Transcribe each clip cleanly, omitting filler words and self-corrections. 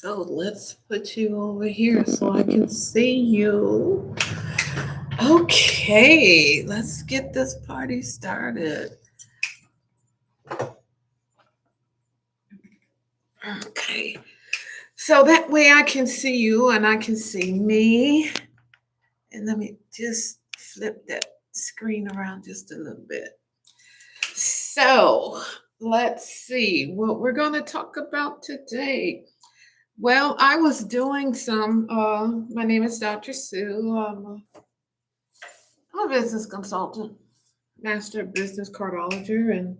So let's put you over here so I can see you. Okay, let's get this party started. Okay, so that way I can see you and I can see me. And let me just flip that screen around just a little bit. So let's see what we're going to talk about today. Well, I was doing some, my name is Dr. Sue. I'm a business consultant, master business cardologer, and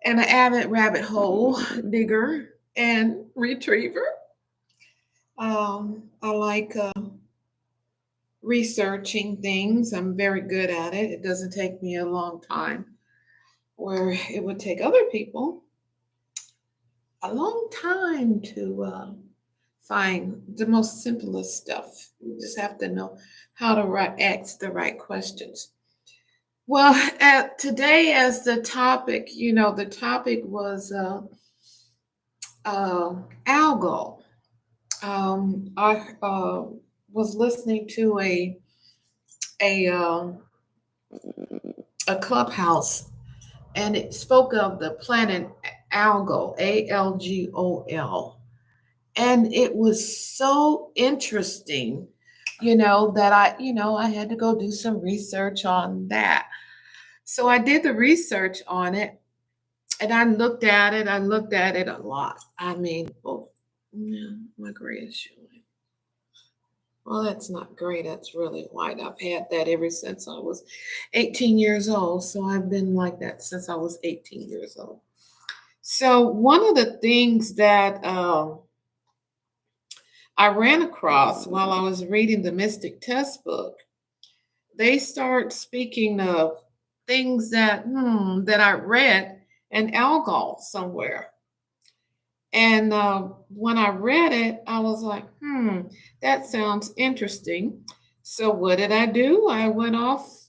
an avid rabbit hole digger and retriever. I like researching things. I'm very good at it. It doesn't take me a long time, where it would take other people a long time to find the most simplest stuff. You just have to know how to ask the right questions. Well, today, as the topic, the topic was ALGOL. I was listening to a um, a clubhouse, and it spoke of the planet ALGOL, ALGOL, and it was so interesting, that I had to go do some research on that. So I did the research on it, and I looked at it. I looked at it a lot. I mean, oh, yeah, my gray is showing. Well, that's not gray. That's really white. I've had that ever since I was 18 years old. So I've been like that since I was 18 years old. So one of the things that I ran across while I was reading the Mystic Test book, they start speaking of things that I read in ALGOL somewhere. And when I read it, I was like, that sounds interesting. So what did I do? I went off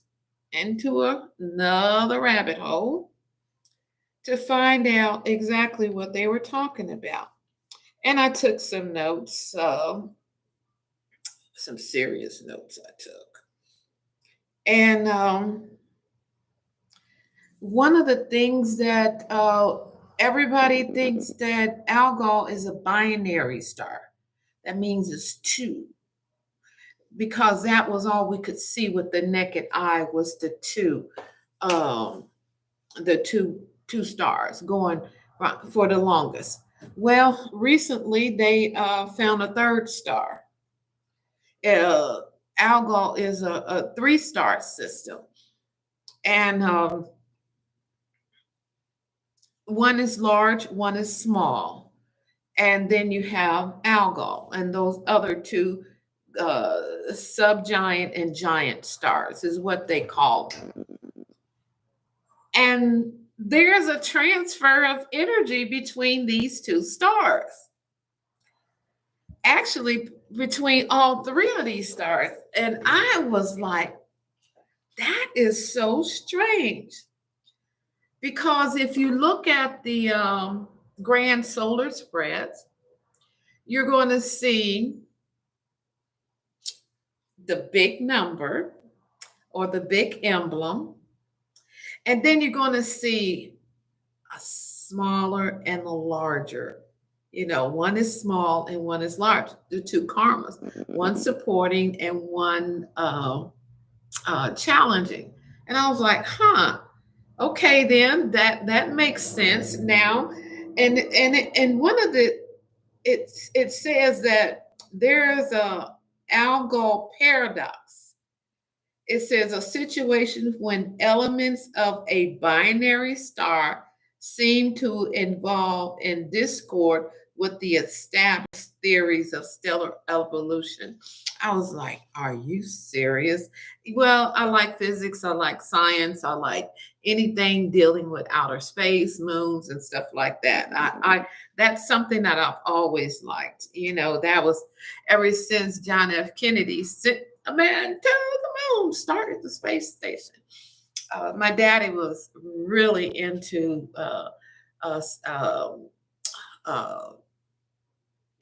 into another rabbit hole to find out exactly what they were talking about. And I took some notes, some serious notes I took. And one of the things that everybody thinks that ALGOL is a binary star. That means it's two, because that was all we could see with the naked eye was um, the two stars going for the longest. Well, recently they found a third star. ALGOL is a three-star system, and one is large, one is small, and then you have ALGOL, and those other two subgiant and giant stars is what they call them. And there's a transfer of energy between these two stars. Actually, between all three of these stars. And I was like, that is so strange. Because if you look at the grand solar spreads, you're going to see the big number or the big emblem. And then you're going to see a smaller and a larger. One is small and one is large. The two karmas, one supporting and one challenging. And I was like, okay, then that makes sense now. And one of it says that there's a ALGOL paradox. It says a situation when elements of a binary star seem to involve in discord with the established theories of stellar evolution. I was like, are you serious? Well, I like physics, I like science, I like anything dealing with outer space, moons, and stuff like that. I that's something that I've always liked. That was ever since John F. Kennedy sent a man to the moon, started the space station. My daddy was really into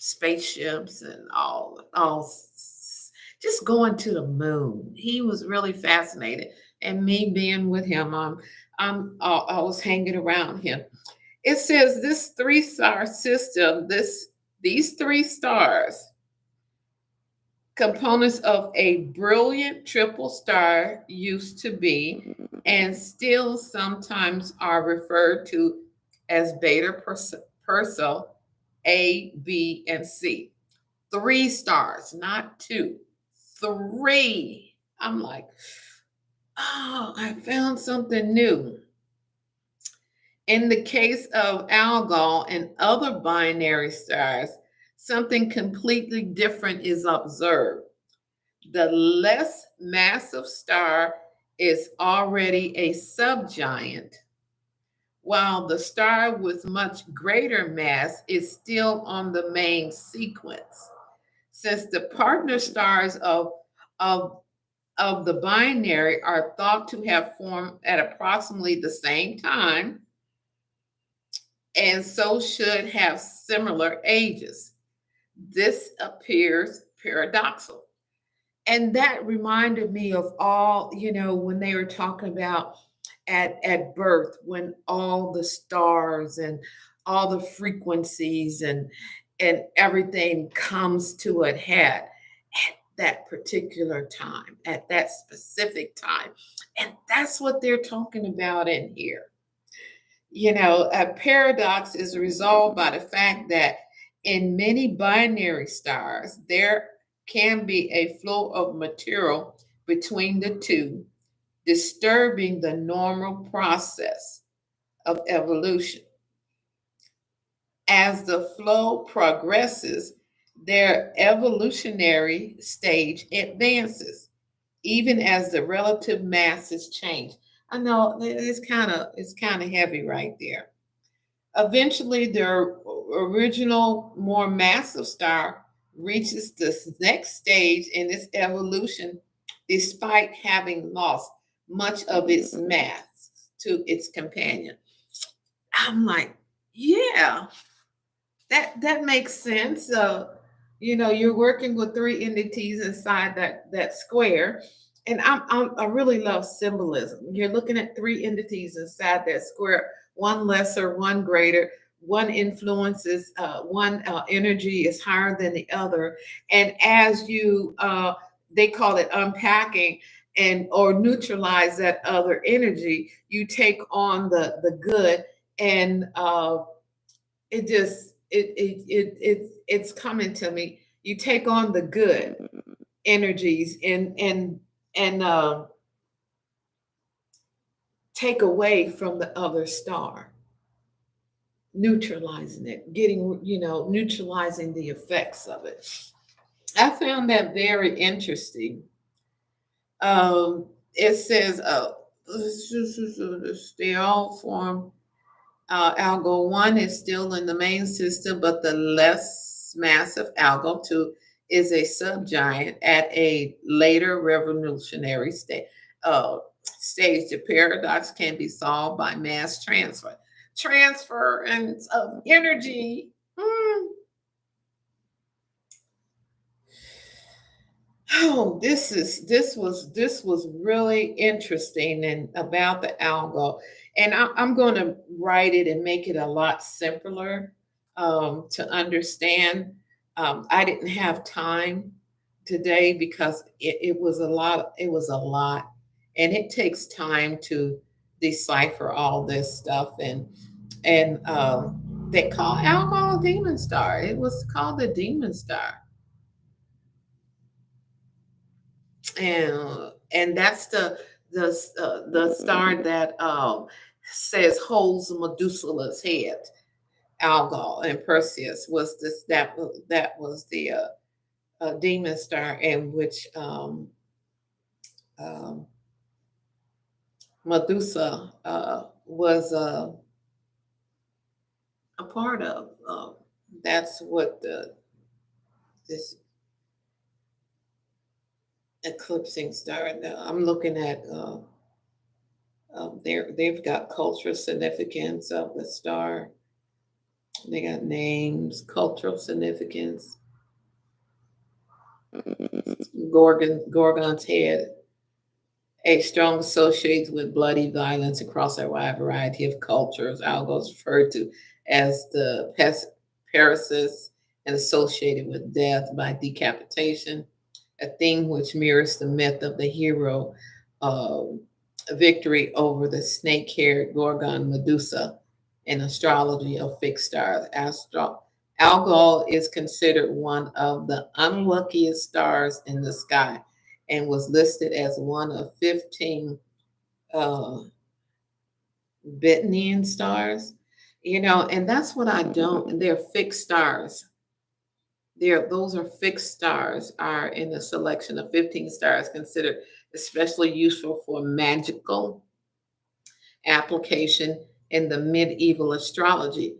spaceships and just going to the moon. He was really fascinated, and me being with him, I was hanging around him. It says this three-star system, these three stars, components of a brilliant triple star, used to be and still sometimes are referred to as Beta Persei A, B, and C. Three stars, not two. Three. I'm like, oh, I found something new. In the case of ALGOL and other binary stars, something completely different is observed. The less massive star is already a subgiant, while the star with much greater mass is still on the main sequence. Since the partner stars of, of the binary are thought to have formed at approximately the same time, and so should have similar ages, this appears paradoxical. And that reminded me of all, when they were talking about at birth, when all the stars and all the frequencies and everything comes to a head at that particular time, at that specific time. And that's what they're talking about in here. A paradox is resolved by the fact that in many binary stars, there can be a flow of material between the two, disturbing the normal process of evolution. As the flow progresses, their evolutionary stage advances, even as the relative masses change. I know it's kind of heavy right there. Eventually, their original, more massive star reaches this next stage in its evolution, despite having lost much of its mass to its companion. I'm like, yeah, that makes sense. You're working with three entities inside that square, and I really love symbolism. You're looking at three entities inside that square, one lesser, one greater. One influences, one energy is higher than the other, and as you, they call it unpacking and or neutralize that other energy, you take on the good, and it's coming to me. You take on the good energies and take away from the other star, neutralizing it, getting neutralizing the effects of it. I found that very interesting. It says they all form. ALGOL 1 is still in the main system, but the less massive ALGOL 2 is a subgiant at a later revolutionary stage. The paradox can be solved by mass transfer. Transference of energy. Oh, this was really interesting and about the algo, and I'm going to write it and make it a lot simpler to understand. I didn't have time today because it was a lot. It was a lot, and it takes time to decipher all this stuff. And they call alcohol demon star. It was called the demon star. And that's the star that says holds Medusa's head. Algol and Perseus was this that was the demon star in which um, Medusa was a part of. That's what this eclipsing star. Now, I'm looking at. They've got cultural significance of the star. They got names, cultural significance. Gorgon's head, a strong associated with bloody violence across a wide variety of cultures. ALGOL is referred to as the paresis and associated with death by decapitation, a theme which mirrors the myth of the hero uh, victory over the snake-haired Gorgon Medusa in astrology of fixed stars. Algol is considered one of the unluckiest stars in the sky and was listed as one of 15 uh, Betanian stars. And that's what I don't, they're fixed stars. Those are fixed stars, are in the selection of 15 stars considered especially useful for magical application in the medieval astrology.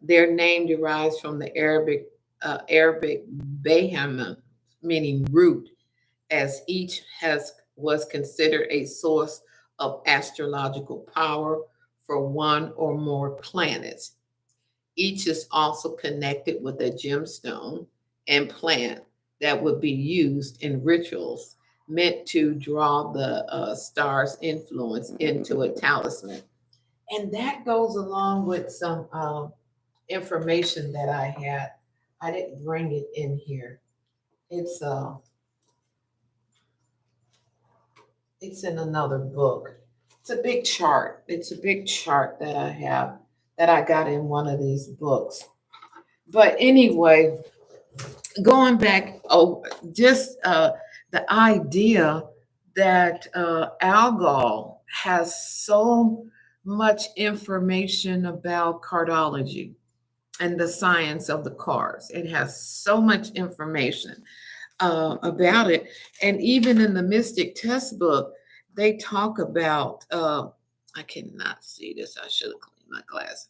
Their name derives from the Arabic Baham, meaning root, as each has was considered a source of astrological power for one or more planets. Each is also connected with a gemstone and plant that would be used in rituals meant to draw the star's influence into a talisman. And that goes along with some information that I had. I didn't bring it in here. It's uh it's in another book. It's a big chart. It's a big chart that I have that I got in one of these books. But anyway, going back, just the idea that ALGOL has so much information about cardology and the science of the cards. It has so much information about it. And even in the Mystic Test book, they talk about, I cannot see this. I should have cleaned my glasses.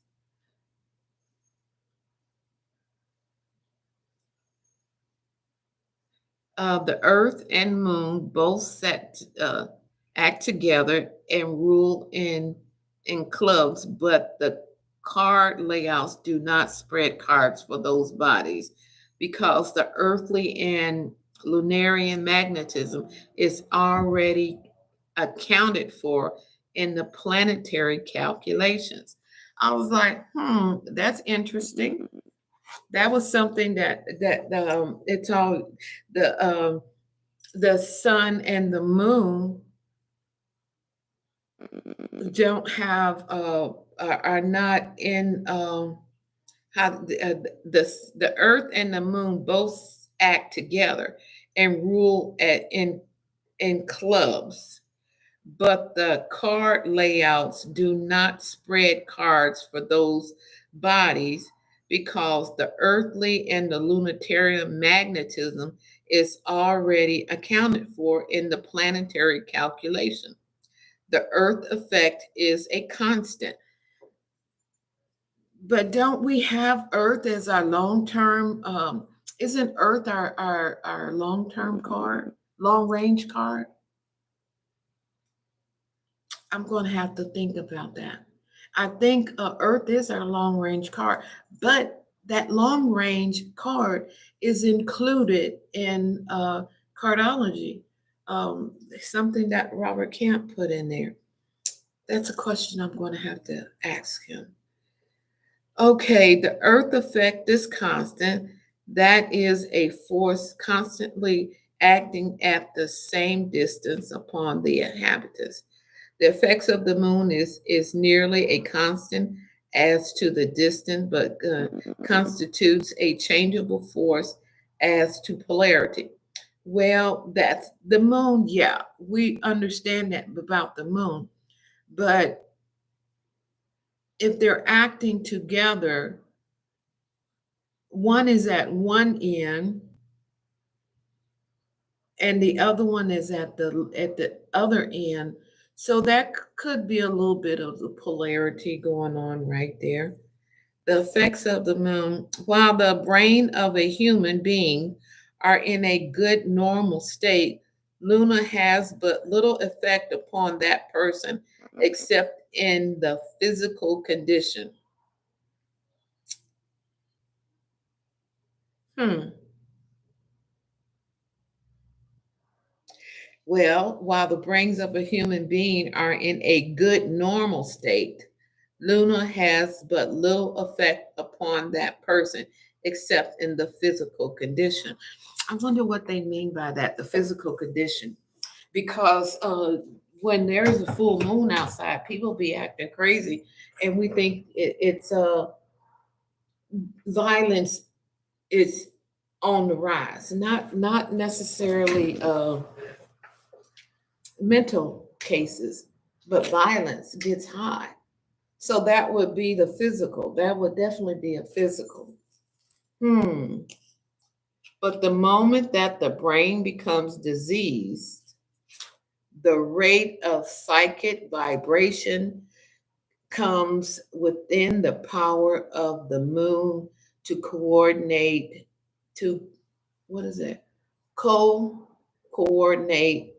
The Earth and Moon both act together and rule in clubs, but the card layouts do not spread cards for those bodies because the earthly and lunarian magnetism is already accounted for in the planetary calculations. I was like, that's interesting. That was something that it's all the the sun and the moon don't have are not in how the earth and the moon both act together and rule in clubs, but the card layouts do not spread cards for those bodies because the earthly and the lunitarian magnetism is already accounted for in the planetary calculation. The earth effect is a constant. But don't we have earth as our long-term isn't earth our long-term card, long range card? I'm going to have to think about that. I think Earth is our long range card, but that long range card is included in cardology, something that Robert Camp put in there. That's a question I'm going to have to ask him. Okay, the Earth effect is constant. That is a force constantly acting at the same distance upon the inhabitants. The effects of the moon is nearly a constant as to the distance, but constitutes a changeable force as to polarity. Well, that's the moon. Yeah, we understand that about the moon. But if they're acting together, one is at one end and the other one is at the other end. So that could be a little bit of the polarity going on right there. The effects of the moon, while the brain of a human being are in a good normal state, Luna has but little effect upon that person except in the physical condition. Hmm. Well, while the brains of a human being are in a good normal state, Luna has but little effect upon that person except in the physical condition. I wonder what they mean by that, the physical condition. Because when there's a full moon outside, people be acting crazy, and we think it's violence is on the rise, not necessarily mental cases, but violence gets high. So that would be the physical. That would definitely be a physical. Hmm. But the moment that the brain becomes diseased, the rate of psychic vibration comes within the power of the moon to coordinate, to what is it? Coordinate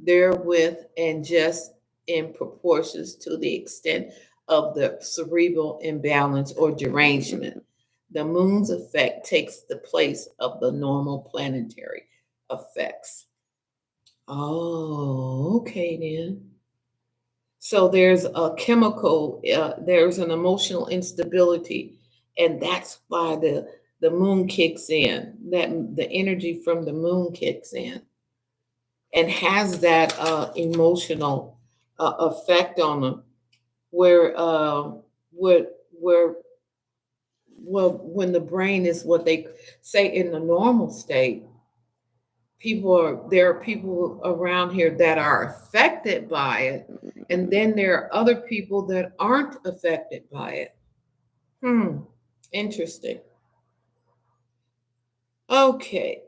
therewith, and just in proportions to the extent of the cerebral imbalance or derangement. The moon's effect takes the place of the normal planetary effects. Oh, okay then. So there's a chemical, there's an emotional instability, and that's why the moon kicks in. That the energy from the moon kicks in and has that emotional effect on them, where where where well, when the brain is what they say in the normal state, there are people around here that are affected by it, and then there are other people that aren't affected by it. Hmm, interesting. Okay,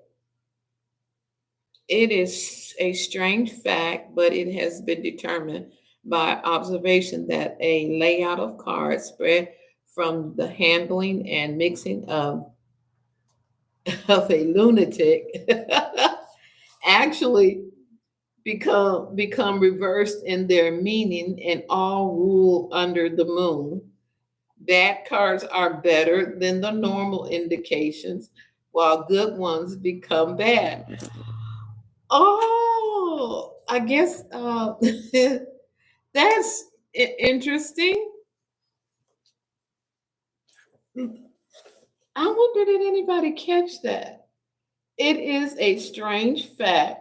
it is a strange fact, but it has been determined by observation that a layout of cards spread from the handling and mixing of a lunatic actually become reversed in their meaning and all rule under the moon. Bad cards are better than the normal indications, while good ones become bad. Oh, I guess that's interesting. I wonder, did anybody catch that? It is a strange fact,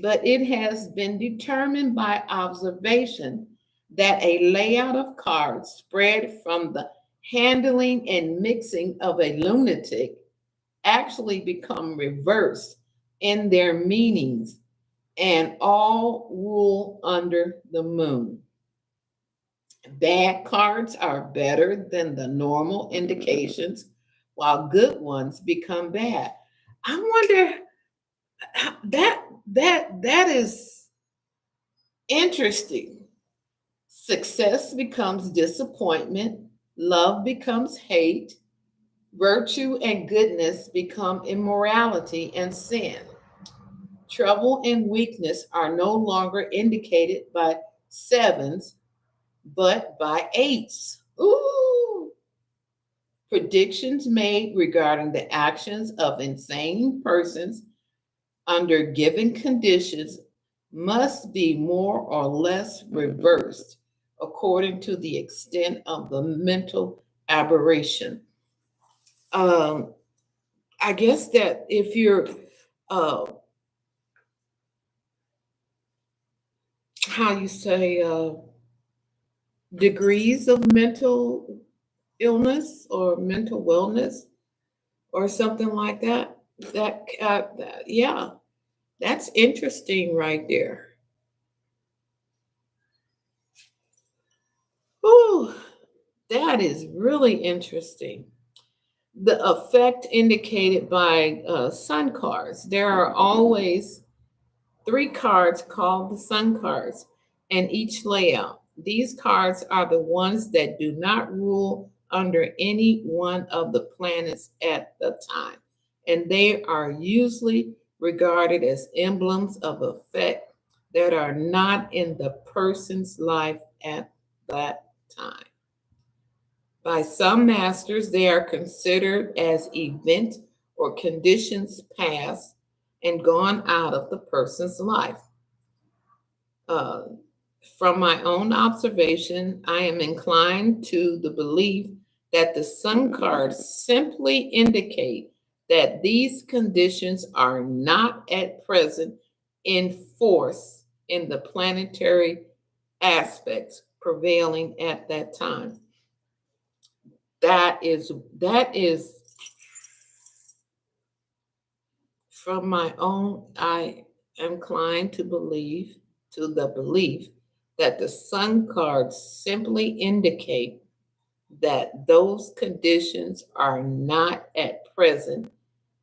but it has been determined by observation that a layout of cards spread from the handling and mixing of a lunatic actually become reversed in their meanings and all rule under the moon. Bad cards are better than the normal indications, while good ones become bad. I wonder that is interesting. Success becomes disappointment, love becomes hate, virtue and goodness become immorality and sin. Trouble and weakness are no longer indicated by sevens, but by eights. Ooh! Predictions made regarding the actions of insane persons under given conditions must be more or less reversed according to the extent of the mental aberration. Um, I guess that if you're, uh, how you say, degrees of mental illness or mental wellness or something like that, yeah, that's interesting right there. Ooh, that is really interesting. The effect indicated by sun cards. There are always three cards called the sun cards and each layout. These cards are the ones that do not rule under any one of the planets at the time, and they are usually regarded as emblems of effect that are not in the person's life at that time. By some masters, they are considered as event or conditions past and gone out of the person's life. Uh, from my own observation, I am inclined to the belief that the sun cards simply indicate that these conditions are not at present in force in the planetary aspects prevailing at that time. That is from my own. I am inclined to believe to the belief that the sun cards simply indicate that those conditions are not at present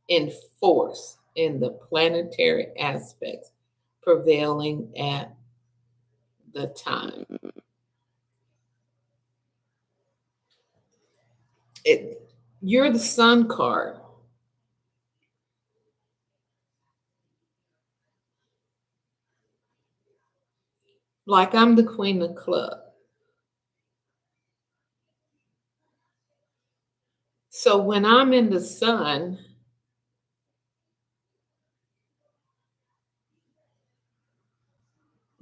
in force in the planetary aspects prevailing at the time. It you're the sun card. Like I'm the queen of club. So when I'm in the sun,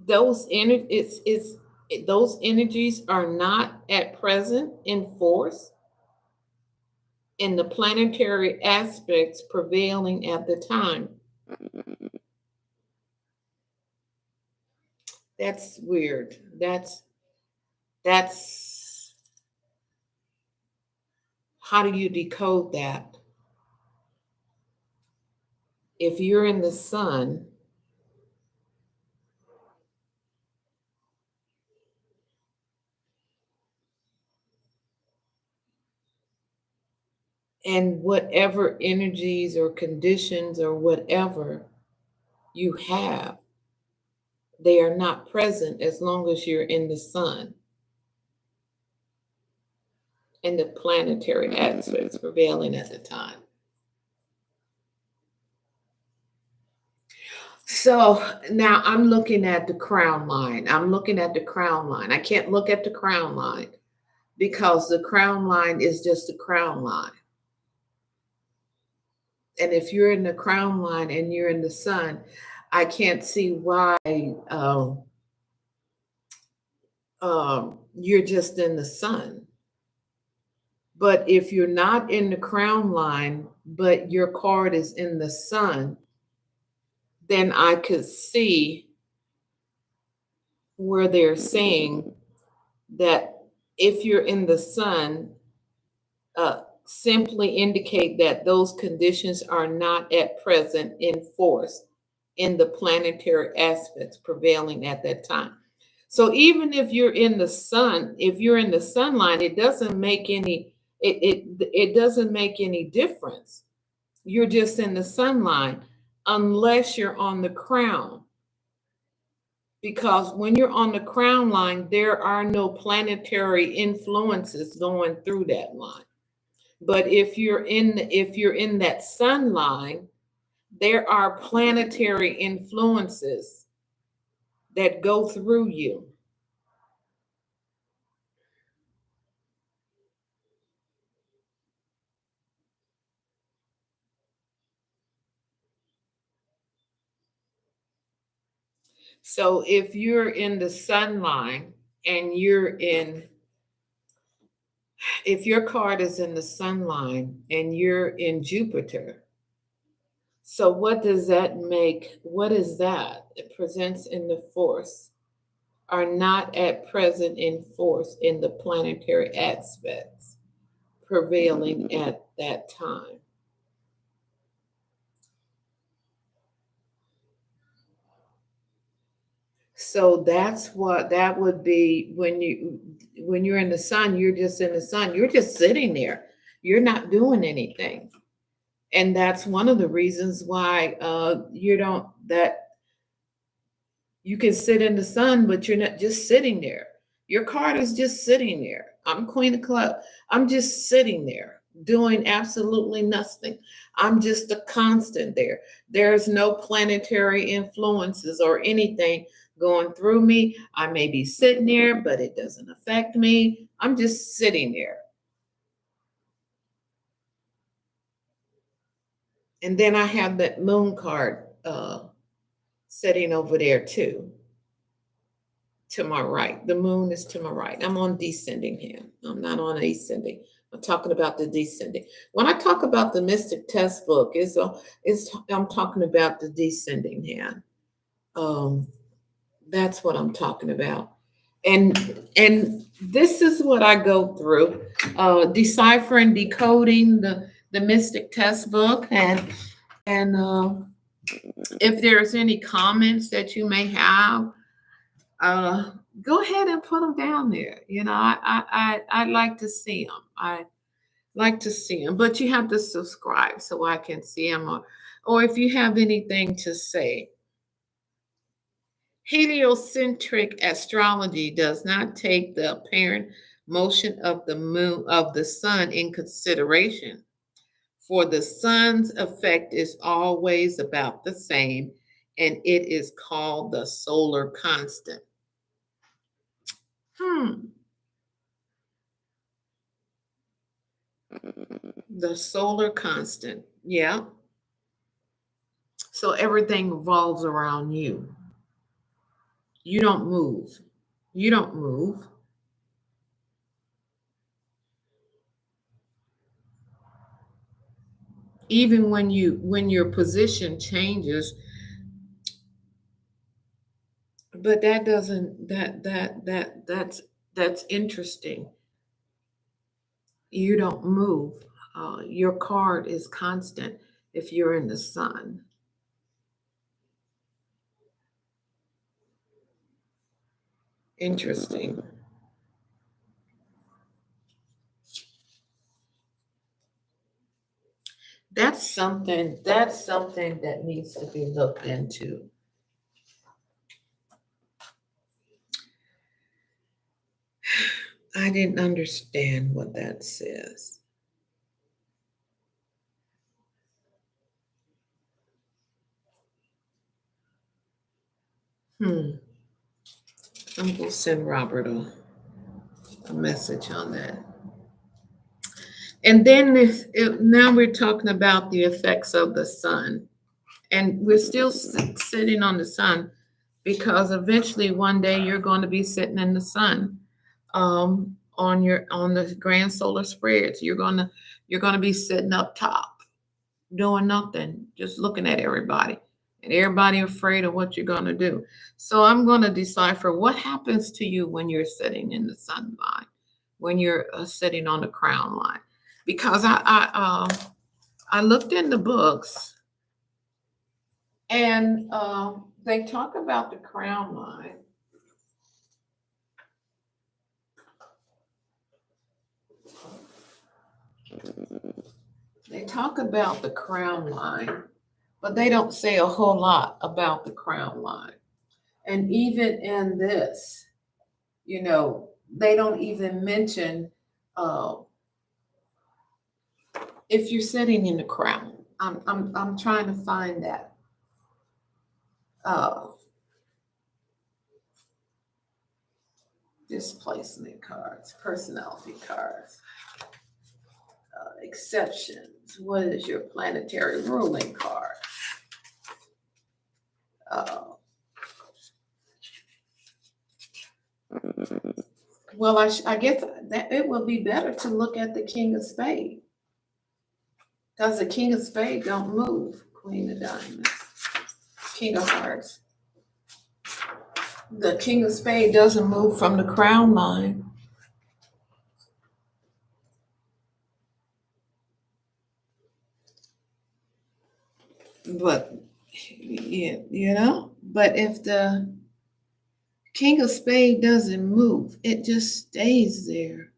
those energies are not at present in force in the planetary aspects prevailing at the time. That's weird. That's how do you decode that? If you're in the sun and whatever energies or conditions or whatever you have, they are not present as long as you're in the sun and the planetary aspects prevailing at the time. So now I'm looking at the crown line. I'm looking at the crown line. I can't look at the crown line because the crown line is just the crown line. And if you're in the crown line and you're in the sun, I can't see why you're just in the sun. But if you're not in the crown line, but your card is in the sun, then I could see where they're saying that if you're in the sun, simply indicate that those conditions are not at present in force in the planetary aspects prevailing at that time. So even if you're in the sun, if you're in the sunlight, it doesn't make any it doesn't make any difference. You're just in the sunlight unless you're on the crown. Because when you're on the crown line, there are no planetary influences going through that line. But if you're in that sun line, there are planetary influences that go through you. So if you're in the sun line and if your card is in the sun line and you're in Jupiter, so what does that make? What is that? It presents in the force, are not at present in force in the planetary aspects prevailing at that time. So that's what that would be when you're in the sun, you're just in the sun. You're just sitting there. You're not doing anything. And that's one of the reasons why you don't that you can sit in the sun, but you're not just sitting there. Your card is just sitting there. I'm Queen of Club. I'm just sitting there doing absolutely nothing. I'm just a constant there. There's no planetary influences or anything going through me. I may be sitting there, but it doesn't affect me. I'm just sitting there. And then I have that moon card sitting over there too, to my right. The moon is to my right. I'm on descending here. I'm not on ascending. I'm talking about the descending. When I talk about the Mystic Test Book, I'm talking about the descending hand. Um, that's what I'm talking about. And this is what I go through, deciphering, decoding the Mystic Test Book, and if there's any comments that you may have, uh, go ahead and put them down there. You know, I'd like to see them. I like to see them, but you have to subscribe so I can see them, or if you have anything to say. Heliocentric astrology does not take the apparent motion of the sun in consideration, for the sun's effect is always about the same, and it is called the solar constant. Hmm. The solar constant. Yeah. So everything revolves around you. You don't move. You don't move. Even when your position changes, but that doesn't that's interesting. You don't move. Your card is constant if you're in the sun. Interesting. That's something that needs to be looked into. I didn't understand what that says. Hmm. I'm gonna send Robert a message on that. And then now we're talking about the effects of the sun, and we're still sitting on the sun because eventually one day you're going to be sitting in the sun, on the grand solar spreads. You're gonna be sitting up top doing nothing, just looking at everybody, and everybody afraid of what you're gonna do. So I'm gonna decipher what happens to you when you're sitting in the sunlight, when you're sitting on the crown line, because I looked in the books, and they talk about the crown line. They talk about the crown line, but they don't say a whole lot about the crown line. And even in this, they don't even mention uh, if you're sitting in the crown. I'm trying to find that. Uh, Displacement cards, personality cards, exceptions. What is your planetary ruling card? Uh, well, I guess that it would be better to look at the King of Spades, because the King of Spades don't move. Queen of Diamonds, King of Hearts. The King of Spades doesn't move from the crown line. But yeah, but if the King of Spades doesn't move, it just stays there.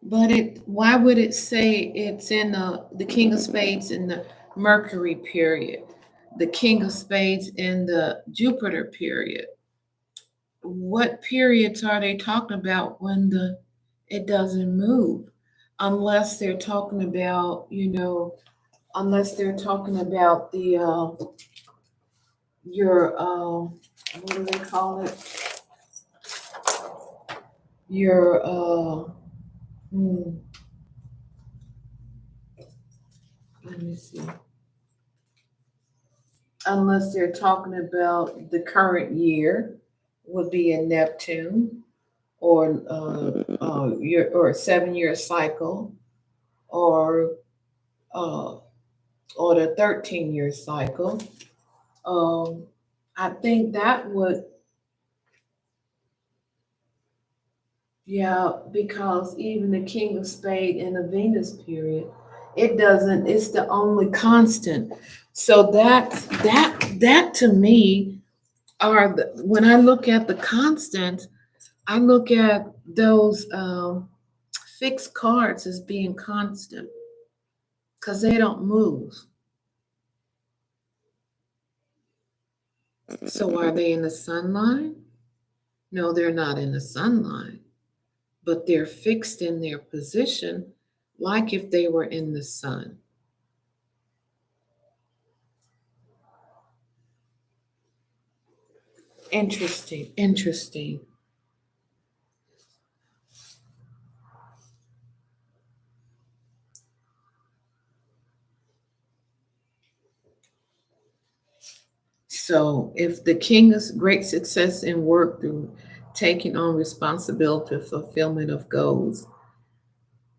But why would it say it's in the King of Spades in the Mercury period, the King of Spades in the Jupiter period? What periods are they talking about when it doesn't move? Unless they're talking about, unless they're talking about the your what do they call it? Your hmm, let me see. Unless they're talking about the current year, would be in Neptune, or or a 7-year cycle, or uh, or the 13-year cycle. Um, I think that would, yeah, because even the King of Spade in the Venus period, it doesn't, it's the only constant. So that to me are when I look at the constants, I look at those fixed cards as being constant because they don't move. So are they in the sun line? No, they're not in the sun line, but they're fixed in their position like if they were in the sun. Interesting, interesting. So if the king is great success in work through taking on responsibility, fulfillment of goals.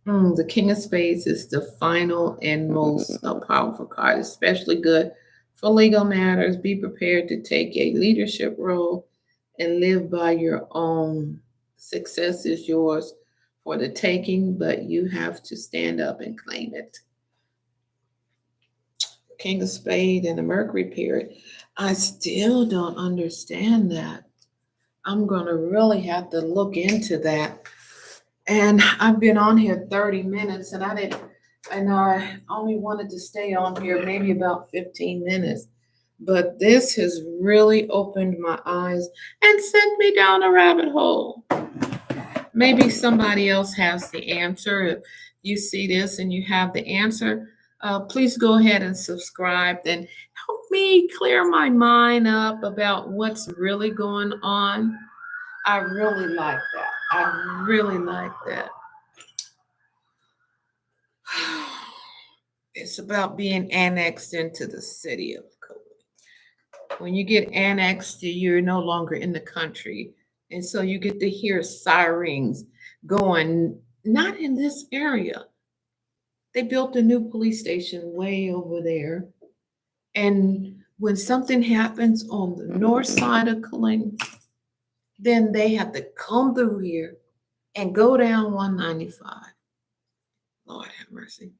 The King of Spades is the final and most powerful card, especially good for legal matters. Be prepared to take a leadership role and live by your own. Success is yours for the taking, but you have to stand up and claim it. King of Spade and the Mercury period. I still don't understand that. I'm going to really have to look into that. And I've been on here 30 minutes and I only wanted to stay on here maybe about 15 minutes. But this has really opened my eyes and sent me down a rabbit hole. Maybe somebody else has the answer. If you see this and you have the answer, please go ahead and subscribe and help me clear my mind up about what's really going on. I really like that. I really like that. It's about being annexed into the city of Cody. When you get annexed, you're no longer in the country. And so you get to hear sirens going, not in this area. They built a new police station way over there. And when something happens on the north side of Killeen, then they have to come through here and go down 195. Lord have mercy.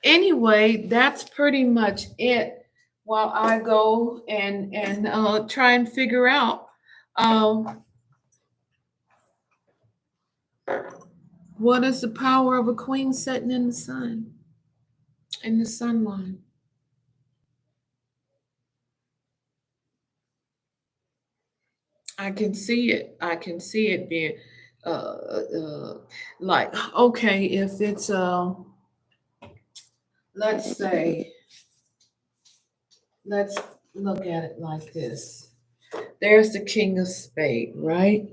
Anyway, that's pretty much it while I go and try and figure out uh, what is the power of a queen sitting in the sun, in the sunline. I can see it. I can see it being like, okay, if it's let's say, let's look at it like this. There's the king of spade, right?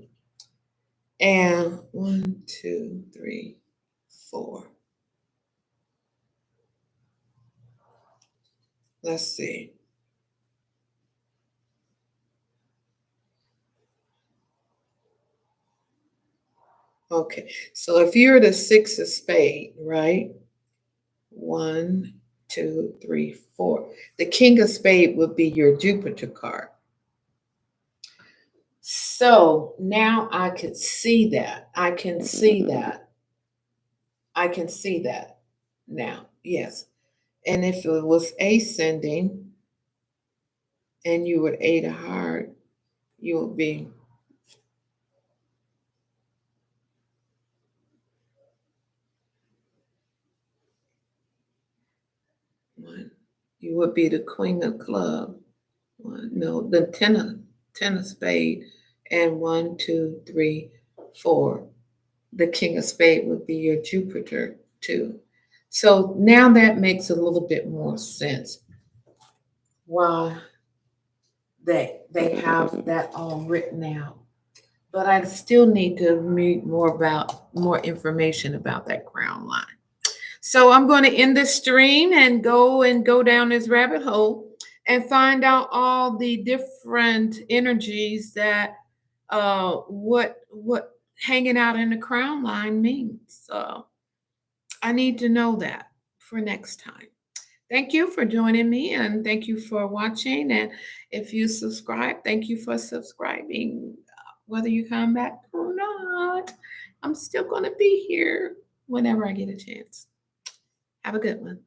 And 1, 2, 3, 4. Let's see. Okay, so if you're the six of spade, right? 1, 2, 3, 4. The king of spade would be your Jupiter card. So now I can see that. I can see that. I can see that now. Yes. And if it was ascending and you would 8 of heart, you would be one. You would be the queen of club. One, no, the ten of spade, and 1, 2, 3, 4. The king of spade would be your Jupiter too. So now that makes a little bit more sense. Why they have that all written out. But I still need to read more information about that crown line. So I'm going to end this stream and go down this rabbit hole and find out all the different energies that what hanging out in the crown line means. So I need to know that for next time. Thank you for joining me and thank you for watching. And if you subscribe, thank you for subscribing. Whether you come back or not, I'm still going to be here whenever I get a chance. Have a good one.